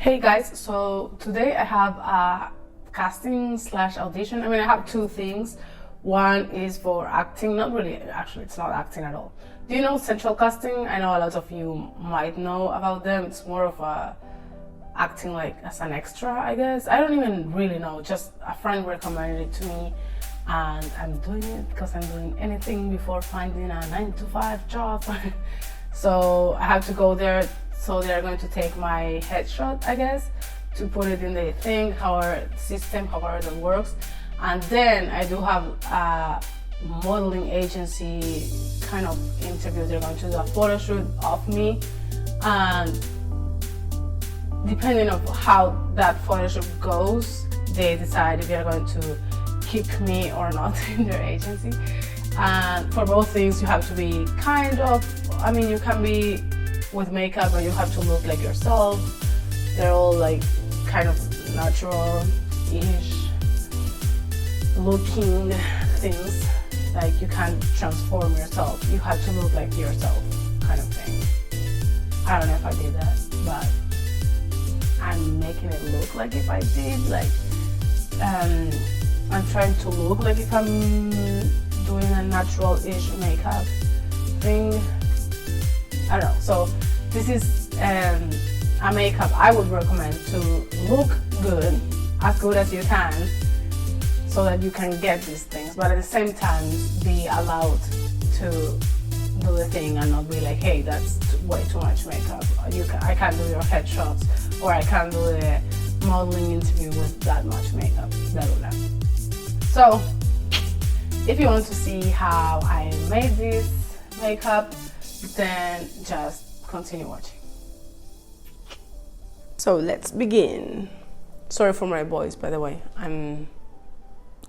Hey guys, so today I have a casting slash audition. I mean, I have two things. One is for acting, not really, actually, it's not acting at all. Do you know central casting? I know a lot of you might know about them. It's more of a acting like as an extra, I guess. I don't even really know, just a friend recommended it to me and I'm doing it because I'm doing anything before finding a 9-to-5 job. So I have to go there. So they're going to take my headshot, I guess, to put it in the thing, however that works. And then I do have a modeling agency kind of interview. They're going to do a photo shoot of me. And depending on how that photo shoot goes, they decide if they're going to keep me or not in their agency. And for both things, you have to be you can be with makeup, but you have to look like yourself. They're all like kind of natural-ish looking things. Like you can't transform yourself. You have to look like yourself, kind of thing. I don't know if I did that, but I'm making it look like if I did. Like I'm trying to look like if I'm doing a natural-ish makeup thing. I don't know. So this is a makeup I would recommend to look good, as good as you can, so that you can get these things, but at the same time be allowed to do the thing and not be like, hey, that's way too much makeup. I can't do your headshots, or I can't do the modeling interview with that much makeup. Blah, blah, blah. So if you want to see how I made this makeup, then just continue watching. So let's begin. Sorry for my voice, by the way. I'm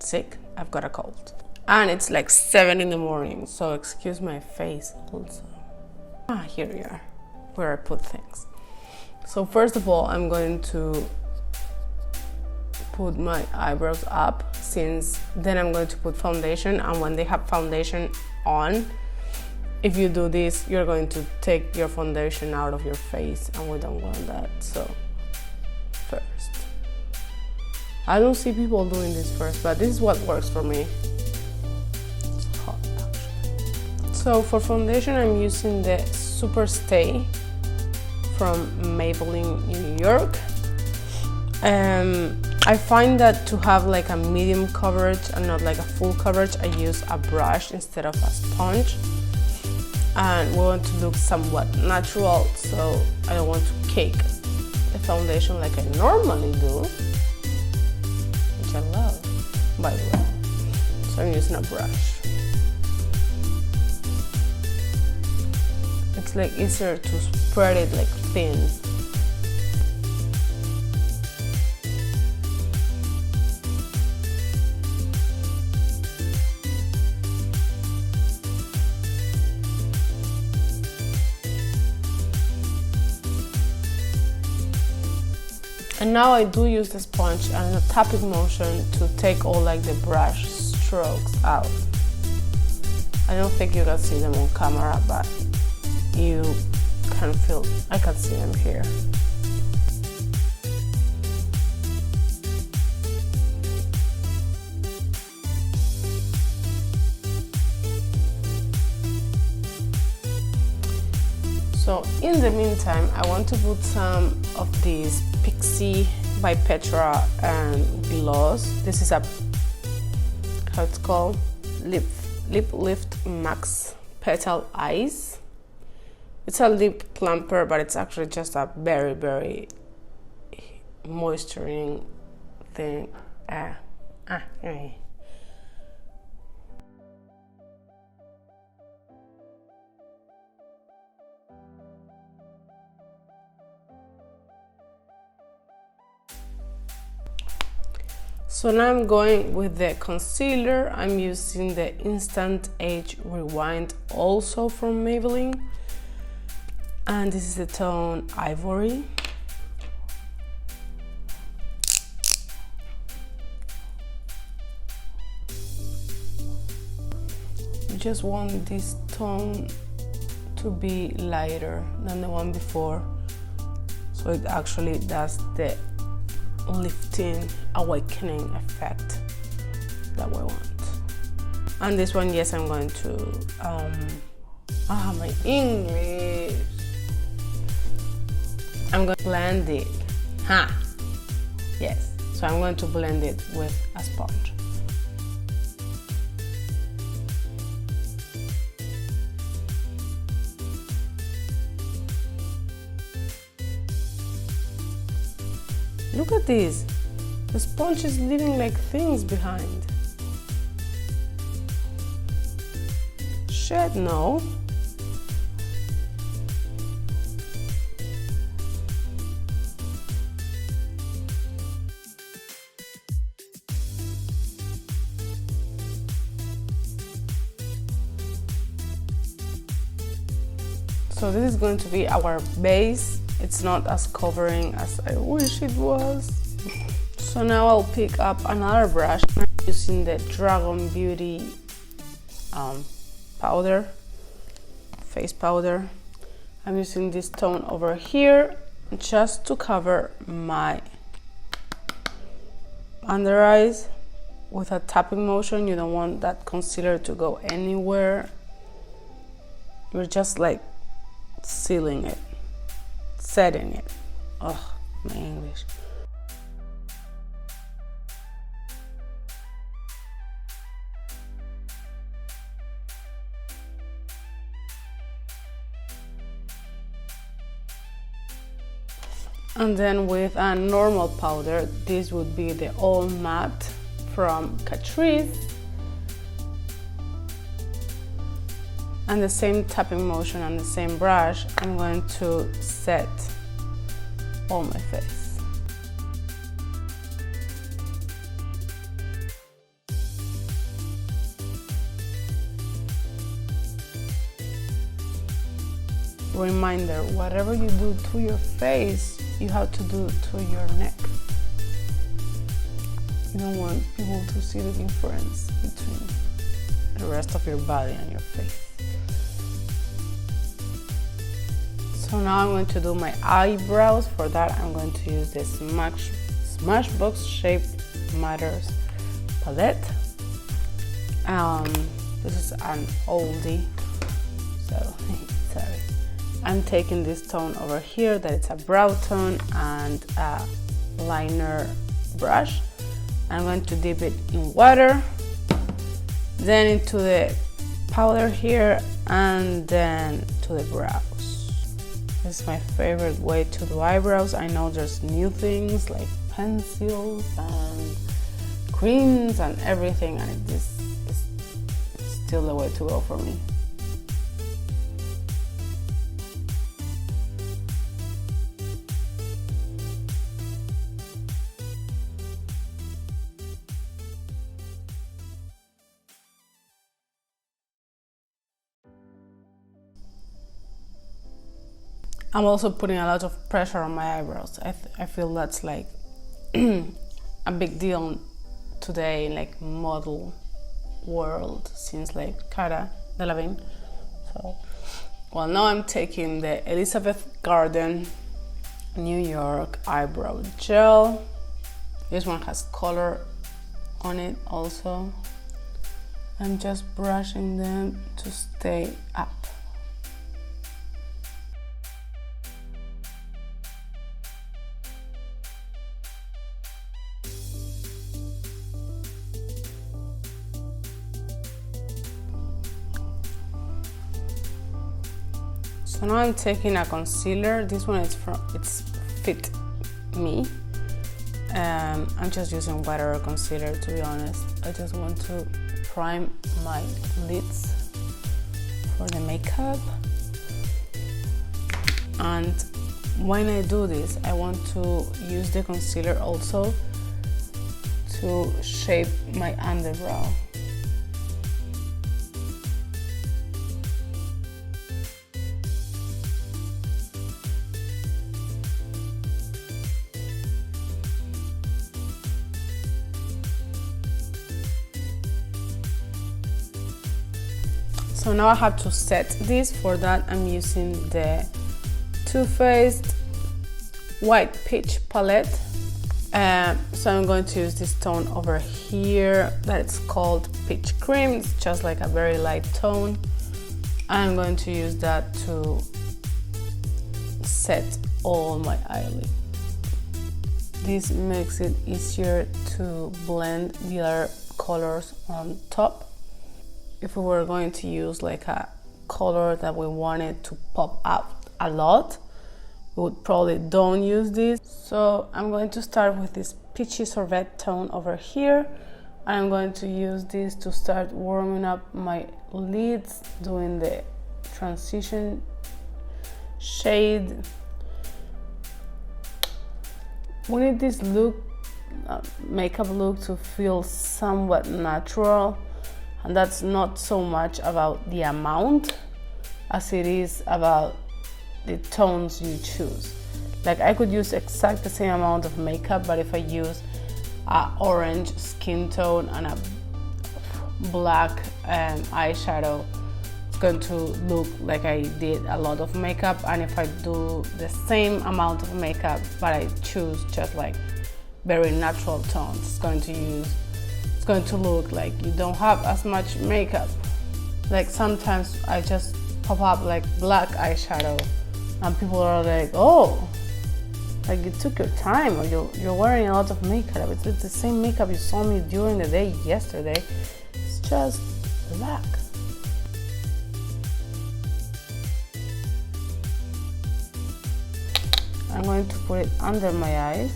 sick. I've got a cold. And it's like 7 in the morning, so excuse my face also. Here we are, where I put things. So first of all, I'm going to put my eyebrows up, since then I'm going to put foundation, and when they have foundation on, if you do this, you're going to take your foundation out of your face, and we don't want that. So first, I don't see people doing this first, but this is what works for me. It's hot, actually. So for foundation, I'm using the Super Stay from Maybelline New York. I find that to have like a medium coverage and not like a full coverage, I use a brush instead of a sponge. And we want to look somewhat natural, so I don't want to cake the foundation like I normally do, which I love, by the way. So I'm using a brush. It's like easier to spread it like thin. And now I do use the sponge and a tapping motion to take all like the brush strokes out. I don't think you can see them on camera, but you can feel, I can see them here. So in the meantime, I want to put some of these Pixie by Petra and gloss. This is a, how it's called, Lip Lift Max Petal Eyes. It's a lip plumper, but it's actually just a very, very moisturizing thing. Anyway. So now I'm going with the concealer. I'm using the Instant Age Rewind, also from Maybelline. And this is the tone Ivory. You just want this tone to be lighter than the one before. so it actually does the lifting, awakening effect that we want. And this one, yes, I'm going to my English. I'm going to blend it. Yes, so I'm going to blend it with a sponge. Look at this. The sponge is leaving like things behind. Shit, no. So this is going to be our base. It's not as covering as I wish it was. So now I'll pick up another brush. I'm using the Dragon Beauty powder, face powder. I'm using this tone over here just to cover my under eyes with a tapping motion. You don't want that concealer to go anywhere. You're just like sealing it, setting it. Oh, my English. And then with a normal powder, this would be the All Matte from Catrice. And the same tapping motion and the same brush, I'm going to set all my face. Reminder, whatever you do to your face, you have to do to your neck. You don't want people to see the difference between the rest of your body and your face. So now I'm going to do my eyebrows. For that, I'm going to use the Smashbox Shape Matters palette. This is an oldie, so sorry. I'm taking this tone over here, that it's a brow tone, and a liner brush. I'm going to dip it in water, then into the powder here, and then to the brows. This is my favorite way to do eyebrows. I know there's new things like pencils and creams and everything, and this is still the way to go for me. I'm also putting a lot of pressure on my eyebrows. I feel that's like a big deal today in like model world, since like Cara Delevingne. So, well, now I'm taking the Elizabeth Garden New York eyebrow gel. This one has color on it also. I'm just brushing them to stay up. So now I'm taking a concealer. This one is it's Fit Me. I'm just using water concealer, to be honest. I just want to prime my lids for the makeup. And when I do this, I want to use the concealer also to shape my underbrow. So now I have to set this. For that, I'm using the Too Faced white peach palette. So I'm going to use this tone over here that's called peach cream. It's just like a very light tone. I'm going to use that to set all my eyelid. This makes it easier to blend the other colors on top. If we were going to use like a color that we wanted to pop out a lot, we would probably don't use this. So I'm going to start with this peachy sorbet tone over here. I'm going to use this to start warming up my lids, doing the transition shade. We need this look, makeup look, to feel somewhat natural, and that's not so much about the amount as it is about the tones you choose. Like, I could use exact the same amount of makeup, but if I use an orange skin tone and a black eyeshadow, it's going to look like I did a lot of makeup. And if I do the same amount of makeup but I choose just like very natural tones, it's going to look like you don't have as much makeup. Like, sometimes I just pop up like black eyeshadow and people are like, oh, like you took your time, or you're wearing a lot of makeup. It's the same makeup you saw me during the day yesterday. It's just black. I'm going to put it under my eyes.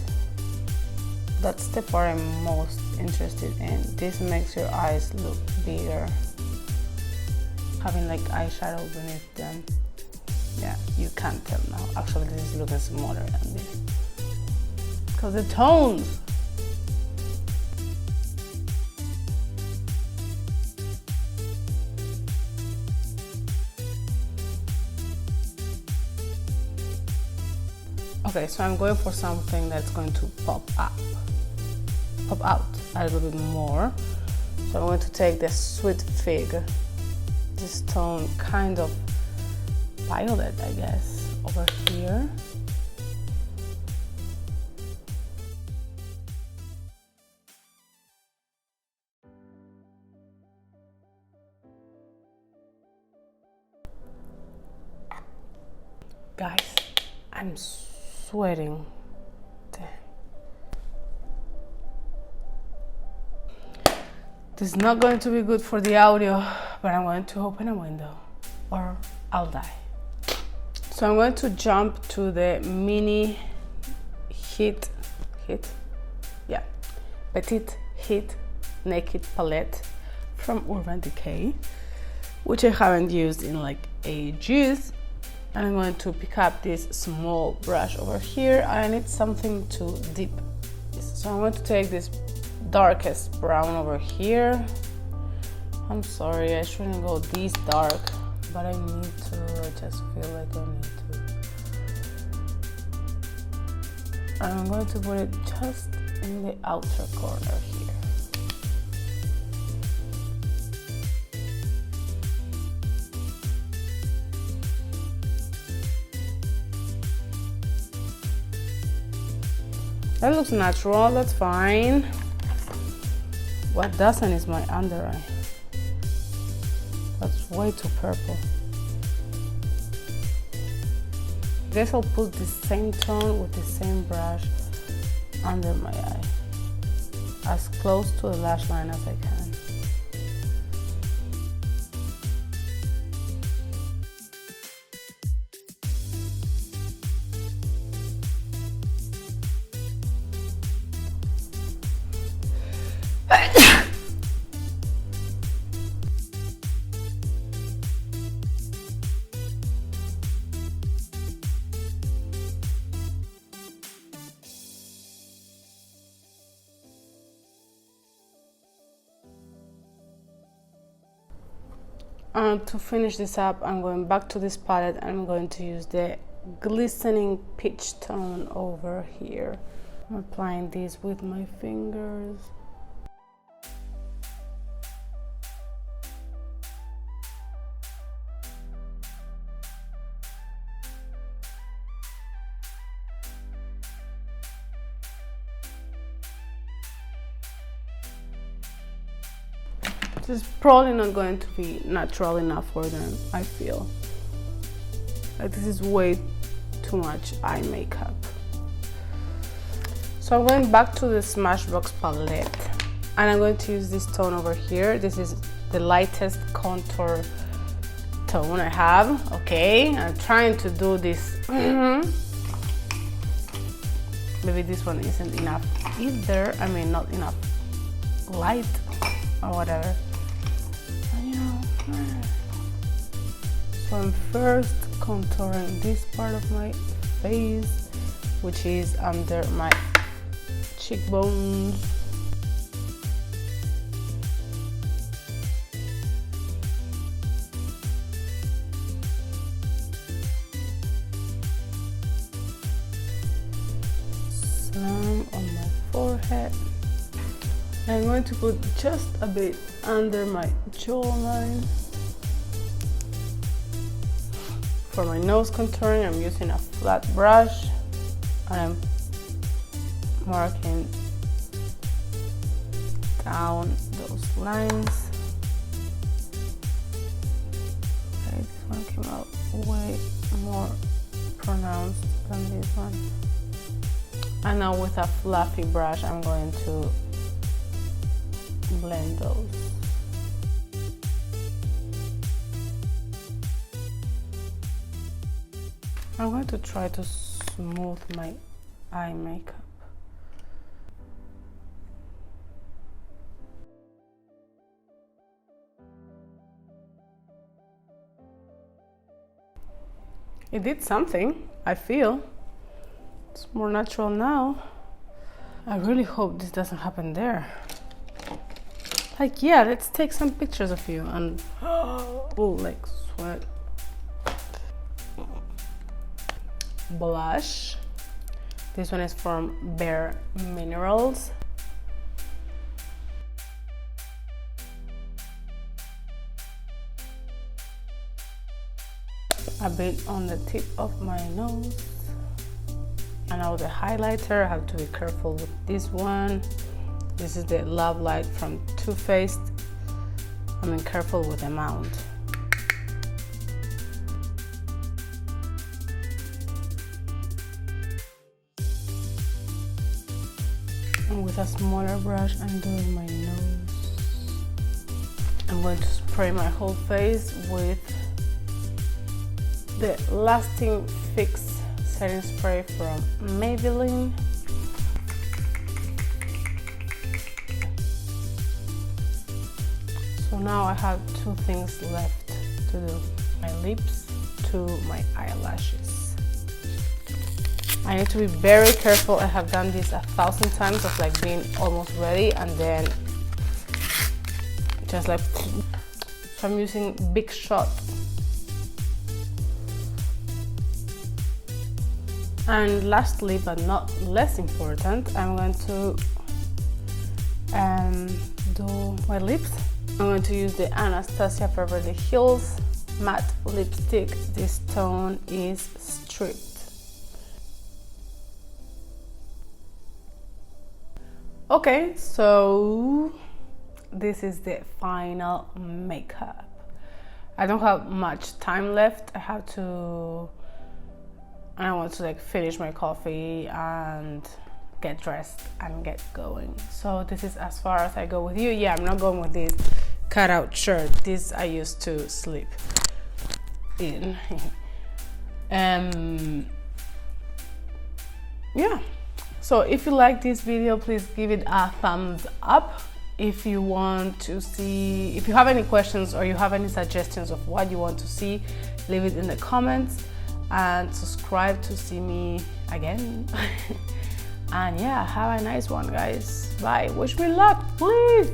That's the part I'm most interested in. This makes your eyes look bigger, having like eyeshadow beneath them. Yeah, you can't tell now. Actually, this is looking smaller than this because the tones. Okay, so I'm going for something that's going to pop out a little bit more. So I'm going to take the Sweet Fig, this tone, kind of violet, I guess, over here. Guys, I'm sweating. Damn. This is not going to be good for the audio, but I'm going to open a window or I'll die. So I'm going to jump to the mini Petite Hit Naked Palette from Urban Decay, which I haven't used in like ages. And I'm going to pick up this small brush over here. I need something to dip. So I'm going to take this darkest brown over here. I'm sorry, I shouldn't go this dark, but I need to. I just feel like I need to. And I'm going to put it just in the outer corner here. That looks natural, that's fine. What doesn't is my under eye. That's way too purple. Guess I'll put the same tone with the same brush under my eye, as close to the lash line as I can. To finish this up, I'm going back to this palette and I'm going to use the glistening peach tone over here. I'm applying this with my fingers. This is probably not going to be natural enough for them, I feel. Like this is way too much eye makeup. So I'm going back to the Smashbox palette and I'm going to use this tone over here. This is the lightest contour tone I have. Okay, I'm trying to do this. Maybe this one isn't enough either. I mean, not enough light or whatever. You know. So I'm first contouring this part of my face, which is under my cheekbones. Some on my forehead. I'm going to put just a bit under my jawline. For my nose contouring, I'm using a flat brush and I'm marking down those lines. Okay, this one came out way more pronounced than this one. And now with a fluffy brush, I'm going to blend those. I'm going to try to smooth my eye makeup. It did something, I feel. It's more natural now. I really hope this doesn't happen there. Like, yeah, let's take some pictures of you and oh, like sweat. Blush. This one is from Bare Minerals. A bit on the tip of my nose. And now the highlighter, I have to be careful with this one. This is the Love Light from Too Faced. I mean, careful with the amount. And with a smaller brush, I'm doing my nose. I'm going to spray my whole face with the Lasting Fix setting spray from Maybelline. So now I have two things left to do. My lips to my eyelashes. I need to be very careful. I have done this 1,000 times of like being almost ready and then just like, so I'm using Big Shot. And lastly, but not less important, I'm going to do my lips. I'm going to use the Anastasia Beverly Hills matte lipstick. This tone is Stripped. Okay, so this is the final makeup. I don't have much time left. I want to like finish my coffee and get dressed and get going. So this is as far as I go with you. Yeah, I'm not going with this cutout shirt. This I used to sleep in. Yeah. So if you like this video, please give it a thumbs up. If you want to see, if you have any questions or you have any suggestions of what you want to see, leave it in the comments and subscribe to see me again. And yeah, have a nice one, guys. Bye. Wish me luck, please.